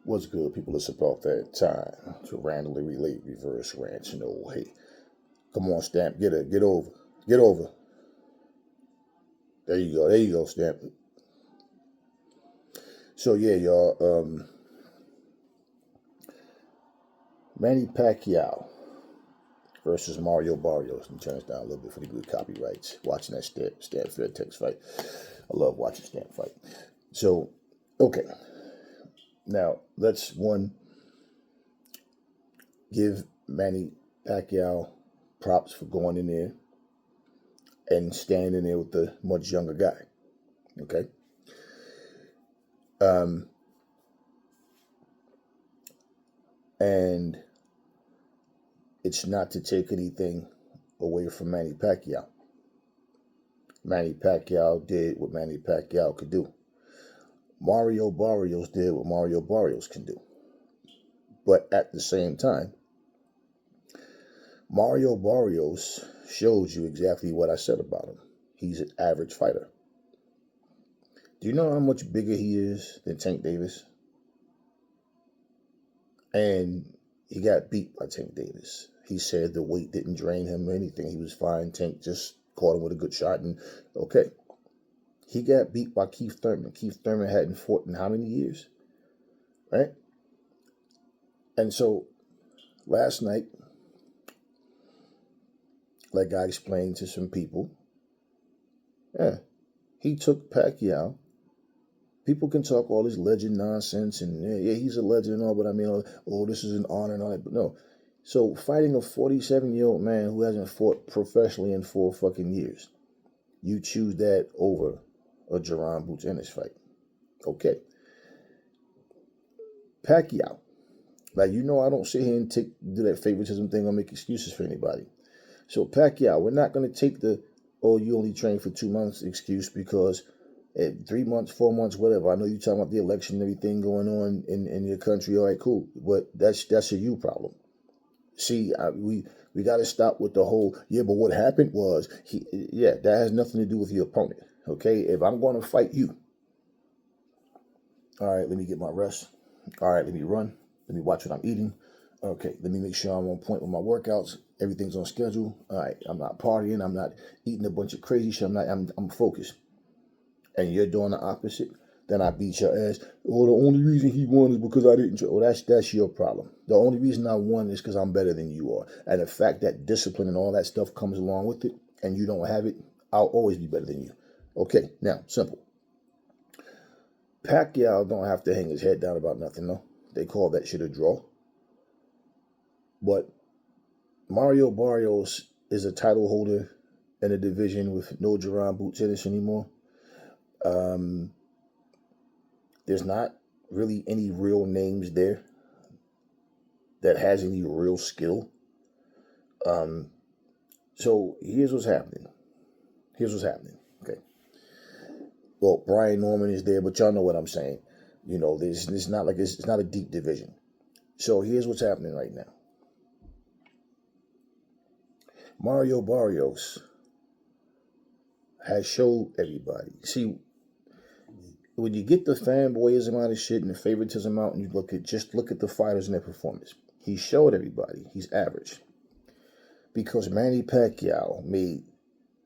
What's good, people? It's about that time to randomly relate reverse rants. Hey, come on, Stamp, get over, get over. There you go, Stamp. So yeah, y'all. Manny Pacquiao versus Marrio Barrios. Let me turn this down a little bit for the good copyrights. Watching that Stamp Fair Text fight. I love watching Stamp fight. So, okay. Now, let's give Manny Pacquiao props for going in there and standing there with the much younger guy. Okay? And it's not to take anything away from Manny Pacquiao. Manny Pacquiao did what Manny Pacquiao could do. Marrio Barrios did what Marrio Barrios can do. But at the same time, Marrio Barrios shows you exactly what I said about him. He's an average fighter. Do you know how much bigger he is than Tank Davis? And he got beat by Tank Davis. He said the weight didn't drain him or anything. He was fine. Tank just caught him with a good shot. And okay. He got beat by Keith Thurman. Keith Thurman hadn't fought in how many years? Right? And so, last night, like I explained to some people, he took Pacquiao. People can talk all this legend nonsense and yeah, he's a legend and all, but I mean, oh, this is an honor and all that. But no. So, fighting a 47-year-old man who hasn't fought professionally in 4 fucking years, you choose that over a Jaron Boots Ennis fight. Okay. Pacquiao. Like, I don't sit here and do that favoritism thing or make excuses for anybody. So, Pacquiao, we're not going to take the, you only trained for 2 months excuse because 3 months, 4 months, whatever. I know you're talking about the election and everything going on in your country. All right, cool. But that's a you problem. See, we got to stop with the whole, but what happened was, that has nothing to do with your opponent. Okay, if I'm going to fight you, all right, let me get my rest. All right, let me run. Let me watch what I'm eating. Okay, let me make sure I'm on point with my workouts. Everything's on schedule. All right, I'm not partying. I'm not eating a bunch of crazy shit. I'm focused. And you're doing the opposite. Then I beat your ass. Oh, the only reason he won is because I didn't. Oh, that's your problem. The only reason I won is because I'm better than you are. And the fact that discipline and all that stuff comes along with it, and you don't have it, I'll always be better than you. Okay, now, simple. Pacquiao don't have to hang his head down about nothing, no. They call that shit a draw. But Marrio Barrios is a title holder in a division with no Jaron Boots Ennis anymore. There's not really any real names there that has any real skill. So here's what's happening. Okay. Well, Brian Norman is there, but y'all know what I'm saying. It's not a deep division. So here's what's happening right now. Marrio Barrios has showed everybody. See, when you get the fanboyism out of shit and the favoritism out, and you look at the fighters and their performance, he showed everybody he's average. Because Manny Pacquiao made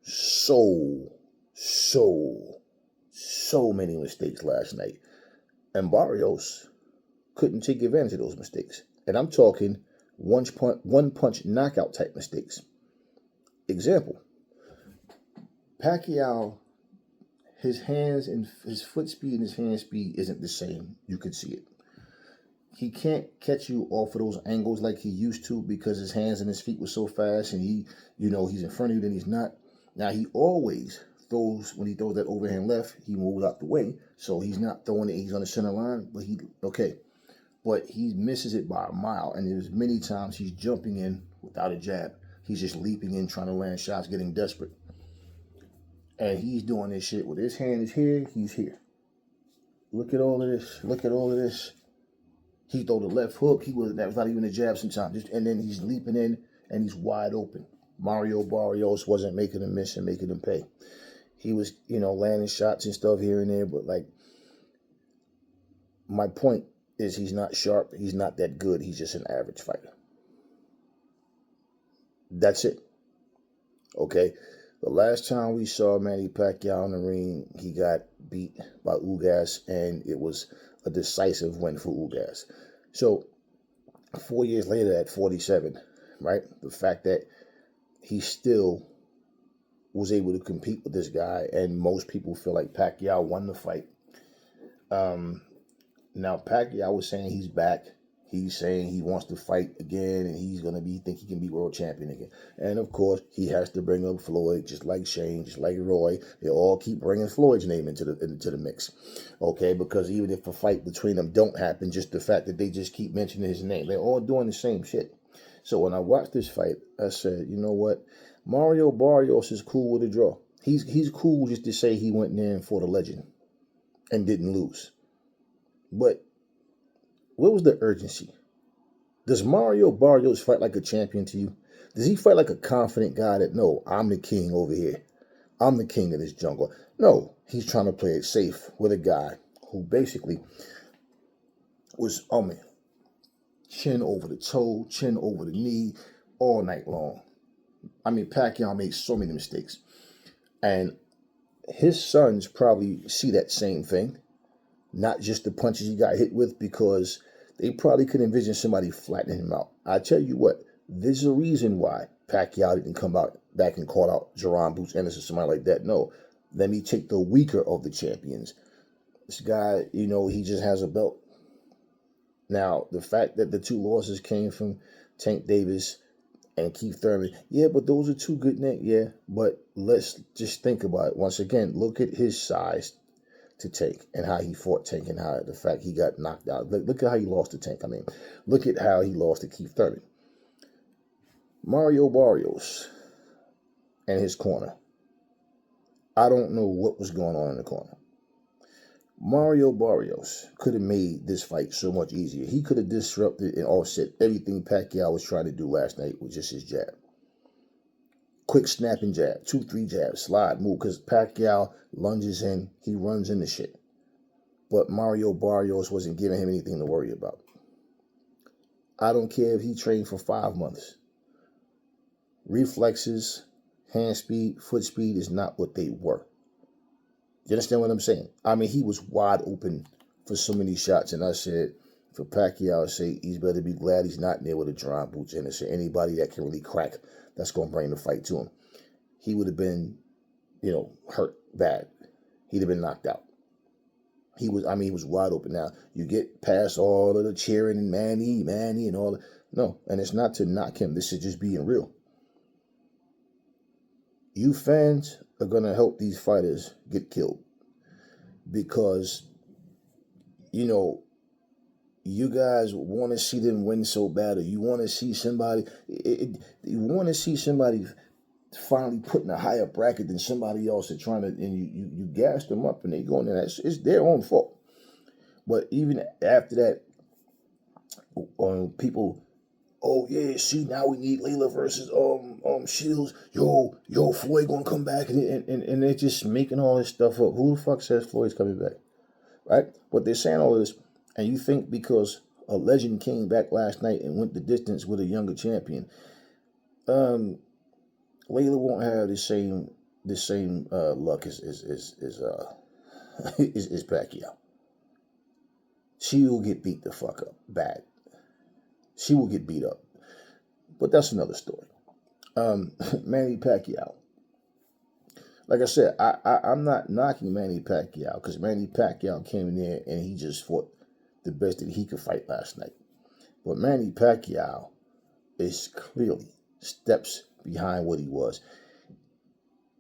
so many mistakes last night. And Barrios couldn't take advantage of those mistakes. And I'm talking one punch knockout type mistakes. Example. Pacquiao, his hands and his foot speed and his hand speed isn't the same. You could see it. He can't catch you off of those angles like he used to because his hands and his feet were so fast and he's in front of you, then he's not. Now, he always throws, when he throws that overhand left, he moves out the way. So he's not throwing it, he's on the center line, but he misses it by a mile. And there's many times he's jumping in without a jab. He's just leaping in, trying to land shots, getting desperate. And he's doing this shit with his hand is here, he's here. Look at all of this. He throw the left hook. That was not even a jab sometimes. And then he's leaping in and he's wide open. Marrio Barrios wasn't making him miss and making him pay. He was, landing shots and stuff here and there. But my point is he's not sharp. He's not that good. He's just an average fighter. That's it. Okay? The last time we saw Manny Pacquiao in the ring, he got beat by Ugas, and it was a decisive win for Ugas. So 4 years later at 47, right? The fact that he still was able to compete with this guy, and most people feel like Pacquiao won the fight. Now Pacquiao was saying he's back. He's saying he wants to fight again, and he's gonna think he can be world champion again. And of course, he has to bring up Floyd, just like Shane, just like Roy. They all keep bringing Floyd's name into the mix, okay? Because even if a fight between them don't happen, just the fact that they just keep mentioning his name, they're all doing the same shit. So when I watched this fight, I said, you know what? Marrio Barrios is cool with a draw. He's cool just to say he went in there and fought a legend and didn't lose. But what was the urgency? Does Marrio Barrios fight like a champion to you? Does he fight like a confident guy that, no, I'm the king over here. I'm the king of this jungle? No, he's trying to play it safe with a guy who basically was, chin over the toe, chin over the knee, all night long. I mean, Pacquiao made so many mistakes. And his sons probably see that same thing. Not just the punches he got hit with, because they probably could envision somebody flattening him out. I tell you what, there's a reason why Pacquiao didn't come out back and call out Jerron Boots Ennis or somebody like that. No, let me take the weaker of the champions. This guy, he just has a belt. Now, the fact that the two losses came from Tank Davis and Keith Thurman, yeah, but those are two good names, yeah. But let's just think about it. Once again, look at his size to Tank and how he fought Tank, and how the fact he got knocked out. Look at how he lost to Tank. I mean, look at how he lost to Keith Thurman. Marrio Barrios and his corner. I don't know what was going on in the corner. Marrio Barrios could have made this fight so much easier. He could have disrupted and offset everything Pacquiao was trying to do last night with just his jab. Quick snapping jab, 2-3 jabs, slide, move, because Pacquiao lunges in, he runs into shit. But Marrio Barrios wasn't giving him anything to worry about. I don't care if he trained for 5 months. Reflexes, hand speed, foot speed is not what they were. You understand what I'm saying? I mean, he was wide open for so many shots, and I said, for Pacquiao to say, he's better be glad he's not there with a Jerron Boots Ennis or anybody that can really crack, that's going to bring the fight to him. He would have been, hurt bad. He'd have been knocked out. He was wide open. Now, you get past all of the cheering and Manny and all that. No, and it's not to knock him. This is just being real. You fans are going to help these fighters get killed because, you guys want to see them win so bad, or you want to see somebody, finally put in a higher bracket than somebody else and trying to, and you gas them up and they go in there. It's their own fault. But even after that, people, oh yeah, see, now we need Layla versus Shields. Yo, Floyd gonna come back, and they're just making all this stuff up. Who the fuck says Floyd's coming back? Right? But they're saying all of this, and you think because a legend came back last night and went the distance with a younger champion, Layla won't have the same luck as Pacquiao. She will get beat the fuck up bad. She will get beat up. But that's another story. Manny Pacquiao. Like I said, I'm not knocking Manny Pacquiao because Manny Pacquiao came in there and he just fought the best that he could fight last night. But Manny Pacquiao is clearly steps behind what he was.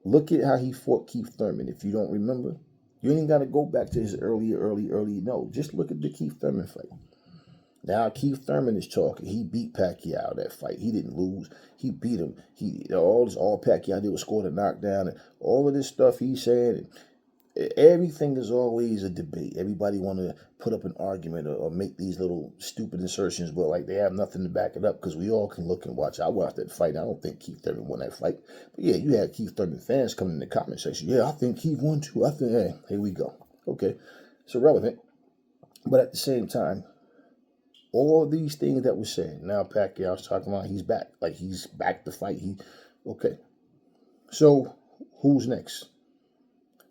Look at how he fought Keith Thurman. If you don't remember, you ain't got to go back to his early. No, just look at the Keith Thurman fight. Now Keith Thurman is talking. He beat Pacquiao that fight. He didn't lose. He beat him. All Pacquiao did was score the knockdown, and all of this stuff he said. Everything is always a debate. Everybody want to put up an argument or make these little stupid assertions, but like they have nothing to back it up because we all can look and watch. I watched that fight. I don't think Keith Thurman won that fight. But yeah, you had Keith Thurman fans coming in the comment section. Yeah, I think Keith won too. I think, hey, here we go. Okay, it's irrelevant. But at the same time, all these things that were said. Now Pacquiao's talking about he's back. Like, he's back to fight. Okay. So, who's next?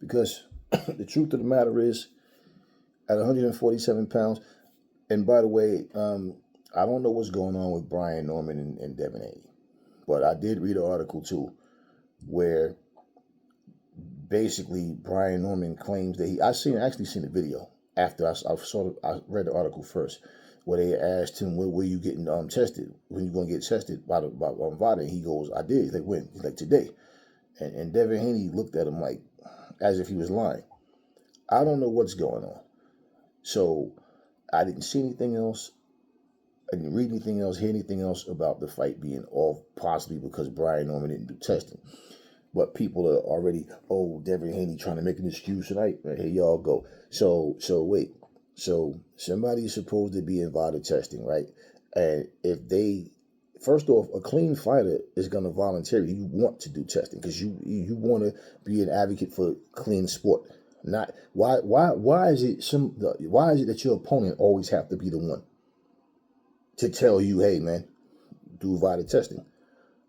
Because the truth of the matter is, at 147 pounds, and by the way, I don't know what's going on with Brian Norman and Devin Haney, but I did read an article too, where basically Brian Norman claims that I actually seen the video after I read the article first, where they asked him, were you getting tested? When you gonna get tested by VADA? And he goes, I did. He's like, when? He's like, today. And Devin Haney looked at him like, as if he was lying. I don't know what's going on. So I didn't see anything else. I didn't read anything else, hear anything else about the fight being off, possibly because Brian Norman didn't do testing. But people are already, Devin Haney trying to make an excuse tonight. Here y'all go. So wait. So somebody's supposed to be in VADA testing, right? And if they, first off, a clean fighter is going to voluntarily, you want to do testing because you want to be an advocate for clean sport. Not why is it that your opponent always have to be the one to tell you, hey man, do VADA testing?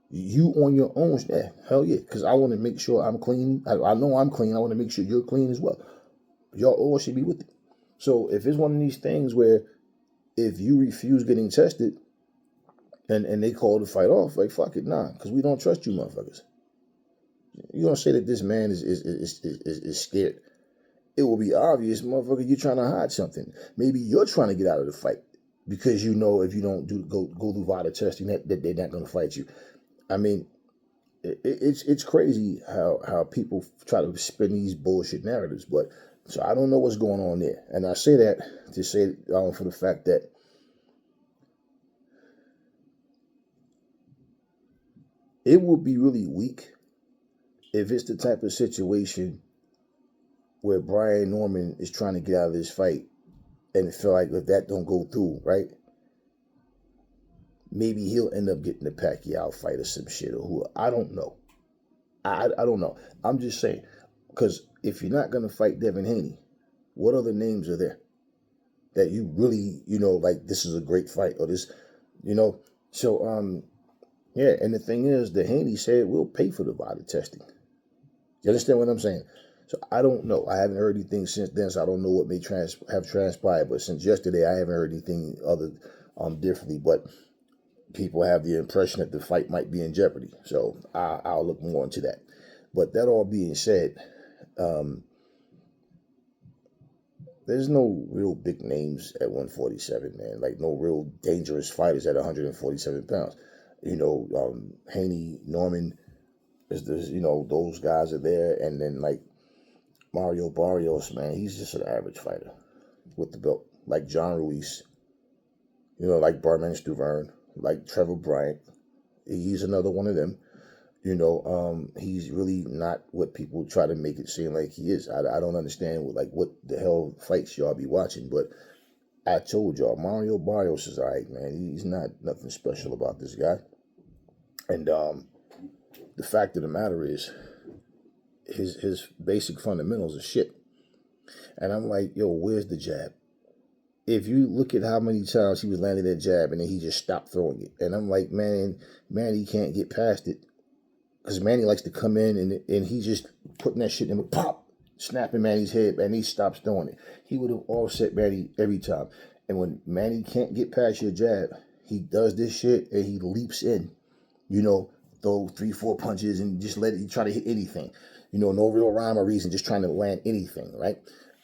You on your own, yeah, hell yeah, because I want to make sure I'm clean. I know I'm clean. I want to make sure you're clean as well. Y'all all should be with it. So if it's one of these things where if you refuse getting tested and they call the fight off, like, fuck it, nah, because we don't trust you motherfuckers. You're going to say that this man is scared. It will be obvious, motherfucker, you're trying to hide something. Maybe you're trying to get out of the fight because you know if you don't go through VADA testing that they're not going to fight you. I mean, it's crazy how people try to spin these bullshit narratives, but so I don't know what's going on there. And I say that to say for the fact that it would be really weak if it's the type of situation where Brian Norman is trying to get out of this fight and feel like if that don't go through, right? Maybe he'll end up getting the Pacquiao fight or some shit, or who, I don't know. I don't know. I'm just saying, because if you're not going to fight Devin Haney, what other names are there that you really, like, this is a great fight, or this, so, yeah, and the thing is, the Haney said, we'll pay for the VADA testing. You understand what I'm saying? So I don't know. I haven't heard anything since then, so I don't know what may have transpired, but since yesterday, I haven't heard anything other differently, but people have the impression that the fight might be in jeopardy. So I'll look more into that. But that all being said, there's no real big names at 147, man. Like, no real dangerous fighters at 147 pounds. Haney, Norman, those guys are there. And then, like, Marrio Barrios, man, he's just an average fighter with the belt. Like John Ruiz, like Barman Stuverne, like Trevor Bryant. He's another one of them. He's really not what people try to make it seem like he is. I don't understand what the hell fights y'all be watching, but I told y'all, Marrio Barrios is all right, man. He's not nothing special about this guy. And the fact of the matter is, his basic fundamentals are shit. And I'm like, yo, where's the jab? If you look at how many times he was landing that jab and then he just stopped throwing it. And I'm like, man, Manny can't get past it. Because Manny likes to come in and he's just putting that shit in the pop, snapping Manny's head, and he stops throwing it. He would have offset Manny every time. And when Manny can't get past your jab, he does this shit and he leaps in. Throw 3-4 punches and just let it try to hit anything. No real rhyme or reason, just trying to land anything, right?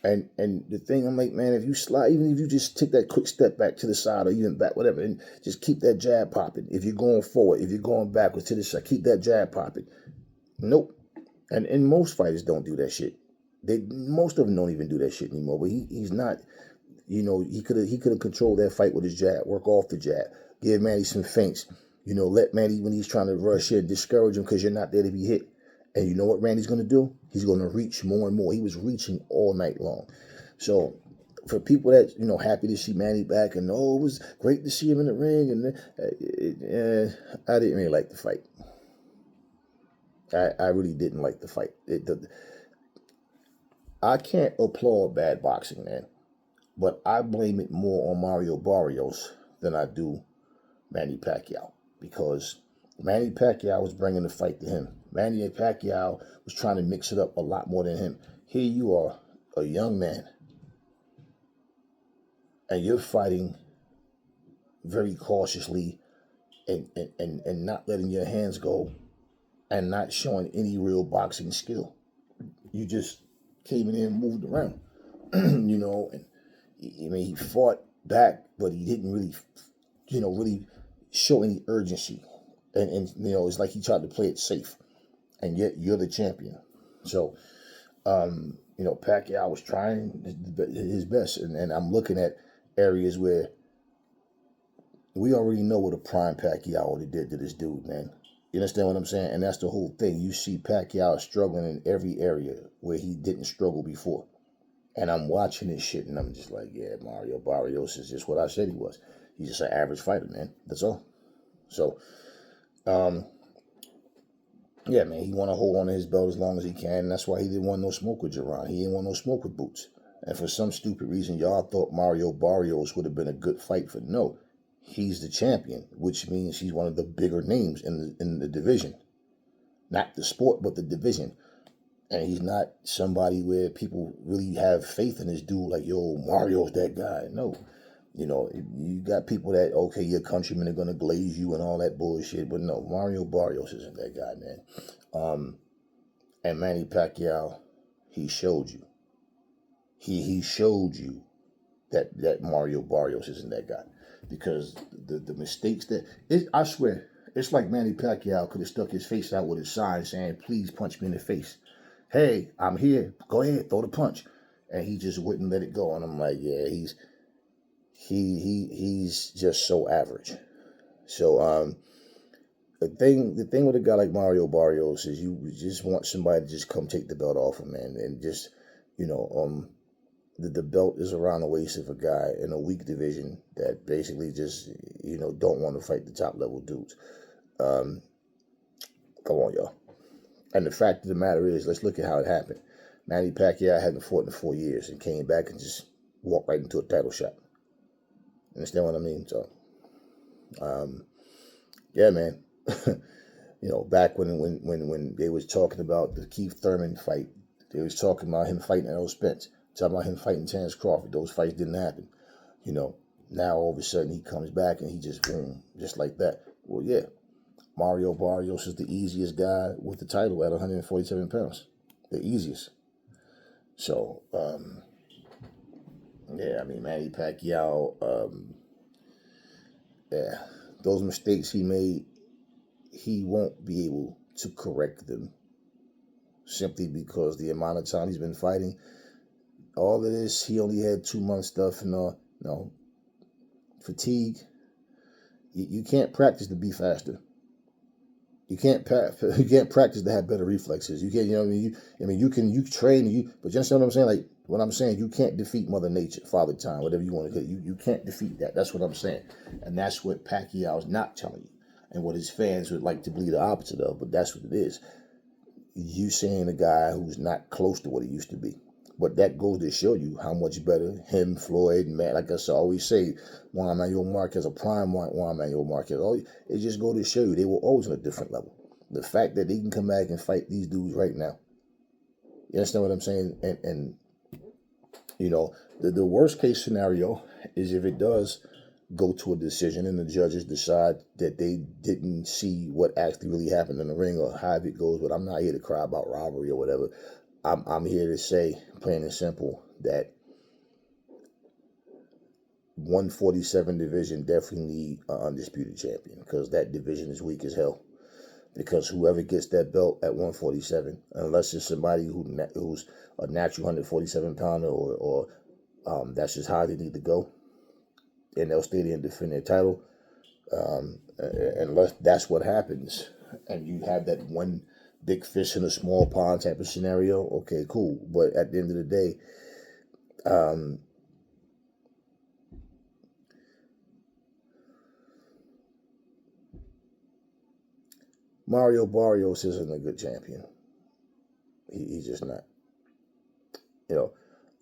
And the thing, I'm like, man, if you slide, even if you just take that quick step back to the side or even back, whatever, and just keep that jab popping. If you're going forward, if you're going backwards to the side, keep that jab popping. Nope. And most fighters don't do that shit. Most of them don't even do that shit anymore. But he's not, he could have controlled that fight with his jab, work off the jab, give Manny some feints, let Manny, when he's trying to rush in, discourage him because you're not there to be hit. And you know what Randy's going to do? He's going to reach more and more. He was reaching all night long. So for people that, happy to see Manny back and, it was great to see him in the ring, and I didn't really like the fight. I really didn't like the fight. I can't applaud bad boxing, man. But I blame it more on Marrio Barrios than I do Manny Pacquiao, because Manny Pacquiao was bringing the fight to him. Manny Pacquiao was trying to mix it up a lot more than him. Here you are, a young man, and you're fighting very cautiously and not letting your hands go and not showing any real boxing skill. You just came in there and moved around, you know. And I mean, he fought back, but he didn't really, really show any urgency. And it's like he tried to play it safe, and yet you're the champion. So, Pacquiao was trying his best, and I'm looking at areas where we already know what a prime Pacquiao already did to this dude, man. You understand what I'm saying? And that's the whole thing. You see Pacquiao struggling in every area where he didn't struggle before. And I'm watching this shit, and I'm just like, yeah, Marrio Barrios is just what I said he was. He's just an average fighter, man. That's all. So, yeah, man, he want to hold on to his belt as long as he can. And that's why he didn't want no smoke with Jerron. He didn't want no smoke with Boots. And for some stupid reason, y'all thought Marrio Barrios would have been a good fight for. No, he's the champion, which means he's one of the bigger names in the division. Not the sport, but the division. And he's not somebody where people really have faith in this dude, like, yo, Mario's that guy. No. You got people that, okay, your countrymen are going to glaze you and all that bullshit. But no, Marrio Barrios isn't that guy, man. And Manny Pacquiao, he showed you. He showed you that Marrio Barrios isn't that guy. Because the mistakes I swear, it's like Manny Pacquiao could have stuck his face out with a sign saying, please punch me in the face. Hey, I'm here. Go ahead, throw the punch. And he just wouldn't let it go. And I'm like, yeah, he's just so average. So the thing with a guy like Marrio Barrios is you just want somebody to just come take the belt off him, man, and just the belt is around the waist of a guy in a weak division that basically just don't want to fight the top level dudes. Come on, y'all. And the fact of the matter is, let's look at how it happened. Manny Pacquiao hadn't fought in 4 years and came back and just walked right into a title shot. Understand what I mean? So, yeah, man. Back when they was talking about the Keith Thurman fight, they was talking about him fighting Errol Spence, talking about him fighting Terence Crawford. Those fights didn't happen. Now all of a sudden he comes back and he just boom, just like that. Well, yeah. Marrio Barrios is the easiest guy with the title at 147 pounds. The easiest. So, yeah, I mean, Manny Pacquiao, yeah, those mistakes he made, he won't be able to correct them simply because the amount of time he's been fighting. All of this, he only had 2 months stuff and fatigue. You can't practice to be faster. You can't practice to have better reflexes. You can't, you train, but you understand what I'm saying? Like, what I'm saying, you can't defeat Mother Nature, Father Time, whatever you want to do. You can't defeat that. That's what I'm saying. And that's what Pacquiao's not telling you. And what his fans would like to believe the opposite of, but that's what it is. You seeing a guy who's not close to what he used to be. But that goes to show you how much better him, Floyd, Matt, like I always say, Juan Manuel Marquez, a prime Juan Manuel Marquez. It just goes to show you they were always on a different level. The fact that they can come back and fight these dudes right now. You understand what I'm saying? And the worst case scenario is if it does go to a decision and the judges decide that they didn't see what actually really happened in the ring or how it goes. But I'm not here to cry about robbery or whatever. I'm here to say, plain and simple, that 147 division definitely need an undisputed champion because that division is weak as hell. Because whoever gets that belt at 147, unless it's somebody who's a natural 147 pounder or that's just how they need to go, and they'll stay there and defend their title, unless that's what happens, and you have that one big fish in a small pond type of scenario, okay, cool. But at the end of the day, Marrio Barrios isn't a good champion. He's just not.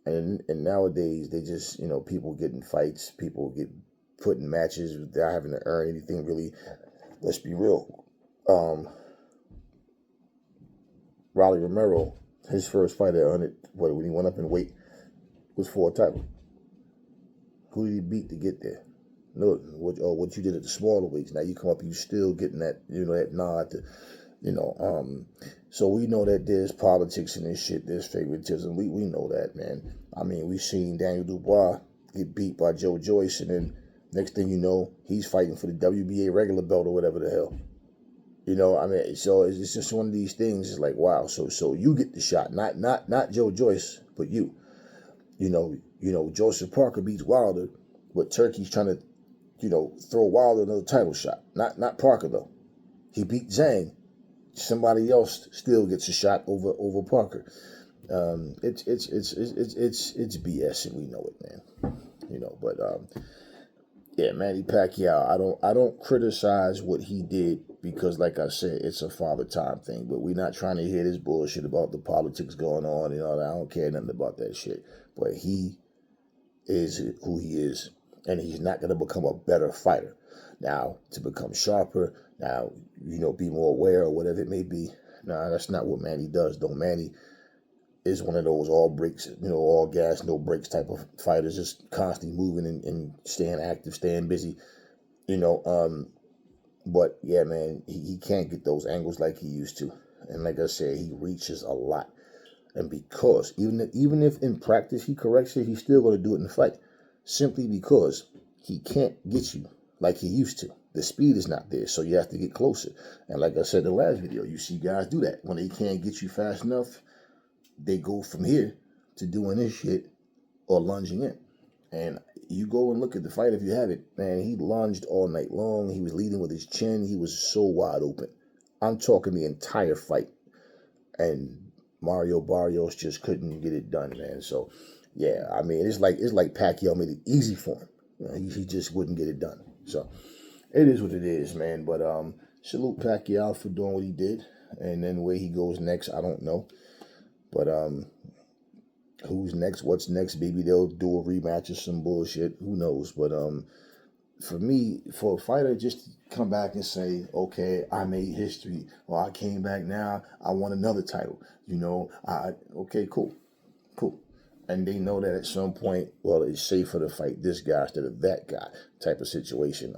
And nowadays, they just, you know, people get in fights, people get put in matches without having to earn anything really. Let's be real. Rolly Romero, his first fight at 100, when he went up in weight, was for a title. Who did he beat to get there? No, what you did at the smaller weights. Now you come up, you still getting that, you know, that nod to, you know. So we know that there's politics in this shit. There's favoritism. We know that, man. I mean, we've seen Daniel Dubois get beat by Joe Joyce, and then next thing you know, he's fighting for the WBA regular belt or whatever the hell. You know, I mean, so it's just one of these things. It's like, wow. So you get the shot, not Joe Joyce, but you. You know, Joseph Parker beats Wilder, but Turkey's trying to, you know, throw Wilder another title shot. Not Parker though. He beat Zhang. Somebody else still gets a shot over Parker. It's BS, and we know it, man. You know, but yeah, Manny Pacquiao. I don't criticize what he did because, like I said, it's a father time thing. But we're not trying to hear this bullshit about the politics going on and all that. I don't care nothing about that shit. But he is who he is, and he's not going to become a better fighter. Now, to become sharper, now, you know, be more aware or whatever it may be. Nah, that's not what Manny does, though. Manny is one of those all brakes, you know, all gas, no brakes type of fighters, just constantly moving and staying active, staying busy, you know. But yeah, man, he can't get those angles like he used to. And like I said, he reaches a lot. And because, even if in practice he corrects it, he's still going to do it in the fight. Simply because he can't get you like he used to. The speed is not there, so you have to get closer. And like I said in the last video, you see guys do that. When they can't get you fast enough, they go from here to doing this shit or lunging in. And you go and look at the fight if you have it, man, he lunged all night long. He was leading with his chin. He was so wide open. I'm talking the entire fight. And Marrio Barrios just couldn't get it done, man. So, yeah, I mean, it's like Pacquiao made it easy for him. You know, he just wouldn't get it done. So, it is what it is, man. But salute Pacquiao for doing what he did. And then where he goes next, I don't know. But who's next? What's next? Maybe they'll do a rematch or some bullshit. Who knows? But for me, for a fighter just to come back and say, okay, I made history, or I came back now, I won another title. You know, okay, cool. And they know that at some point, well, it's safer to fight this guy instead of that guy type of situation.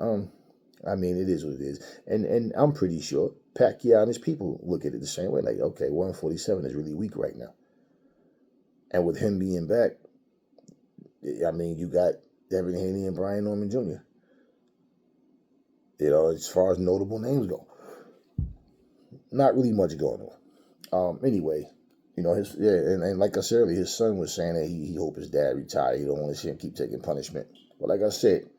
I mean, it is what it is. And I'm pretty sure Pacquiao and his people look at it the same way. Like, okay, 147 is really weak right now. And with him being back, I mean, you got Devin Haney and Brian Norman Jr. You know, as far as notable names go. Not really much going on. Anyway, you know, and like I said earlier, his son was saying that he hope his dad retire. He don't want to see him keep taking punishment. But like I said,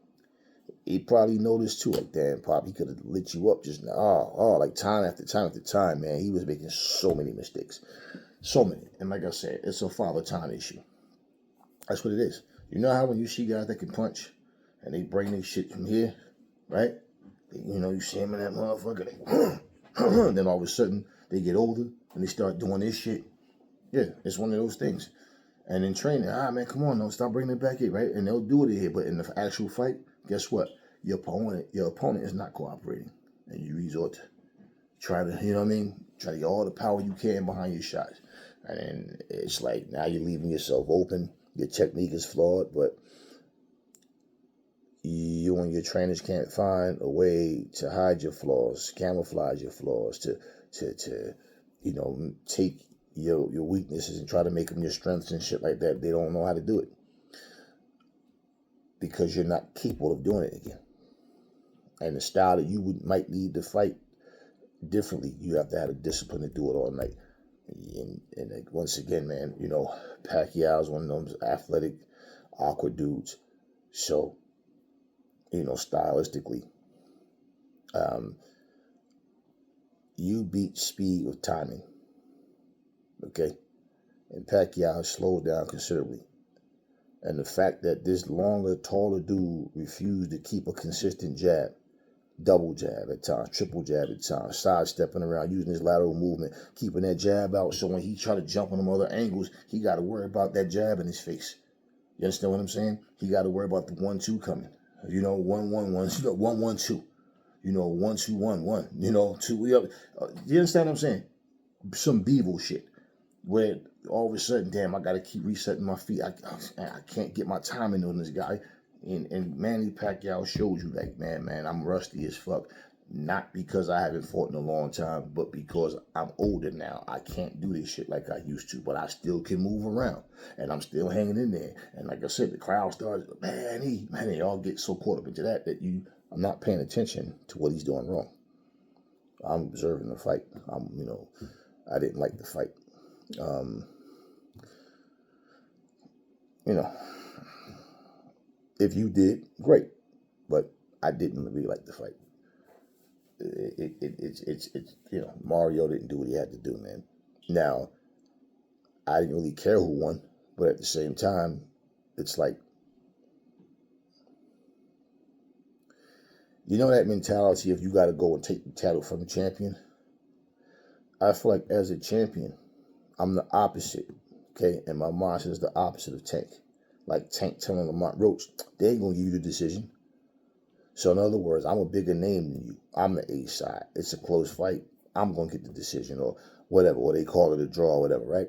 he probably noticed too, like, damn, Pop, he could have lit you up just now. Like time after time after time, man. He was making so many mistakes. So many. And like I said, it's a father time issue. That's what it is. You know how when you see guys that can punch and they bring their shit from here, right? You know, you see him in that motherfucker. Then all of a sudden, they get older and they start doing this shit. Yeah, it's one of those things. And in training, man, come on, don't stop bringing it back here, right? And they'll do it here. But in the actual fight, guess what? Your opponent is not cooperating. And you resort to try to, you know what I mean? Try to get all the power you can behind your shots. And it's like now you're leaving yourself open. Your technique is flawed, but you and your trainers can't find a way to hide your flaws, camouflage your flaws, to you know, take your weaknesses and try to make them your strengths and shit like that. They don't know how to do it because you're not capable of doing it again. And the style that you might need to fight differently, you have to have the discipline to do it all night. And like, once again, man, you know, Pacquiao's one of those athletic, awkward dudes. So, you know, stylistically, you beat speed with timing. Okay? And Pacquiao has slowed down considerably. And the fact that this longer, taller dude refused to keep a consistent jab double jab at times, triple jab at times, sidestepping around, using his lateral movement, keeping that jab out. So when he try to jump on them other angles, he got to worry about that jab in his face. You understand what I'm saying? He got to worry about the 1-2 coming. You know, 1-1-1, 1-1-2. You know, 1-2-1-1. You know, 2. You understand what I'm saying? Some Bevel shit. Where all of a sudden, damn, I got to keep resetting my feet. I can't get my timing on this guy. And Manny Pacquiao showed you, like, man, I'm rusty as fuck. Not because I haven't fought in a long time, but because I'm older now. I can't do this shit like I used to, but I still can move around. And I'm still hanging in there. And like I said, the crowd starts, man, they all get so caught up into that I'm not paying attention to what he's doing wrong. I'm observing the fight. I didn't like the fight. If you did, great, but I didn't really like the fight. It's Marrio didn't do what he had to do, man. Now, I didn't really care who won, but at the same time, it's like, you know that mentality if you got to go and take the title from the champion? I feel like as a champion, I'm the opposite, okay? And my mind says the opposite of Tank. Like Tank telling Lamont Roach, they ain't going to give you the decision. So in other words, I'm a bigger name than you. I'm the A side. It's a close fight. I'm going to get the decision or whatever, or they call it a draw or whatever, right?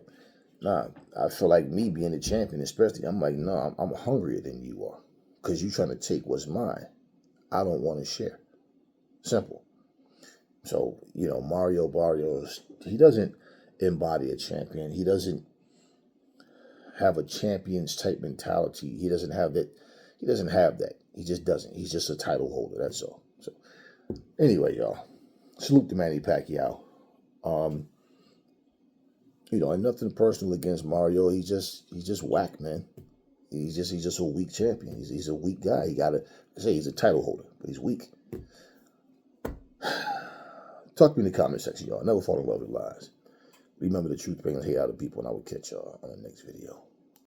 Nah, I feel like me being the champion, especially, I'm like, no, I'm hungrier than you are because you're trying to take what's mine. I don't want to share. Simple. So, Marrio Barrios, he doesn't embody a champion. He doesn't have a champion's type mentality. He doesn't have that. He doesn't have that. He just doesn't. He's just a title holder. That's all. So, anyway, y'all, salute to Manny Pacquiao. And nothing personal against Marrio. He's just whack, man. He's just a weak champion. He's a weak guy. He gotta say he's a title holder, but he's weak. Talk to me in the comment section, y'all. Never fall in love with lies. Remember, the truth brings hate out of people, and I will catch y'all on the next video.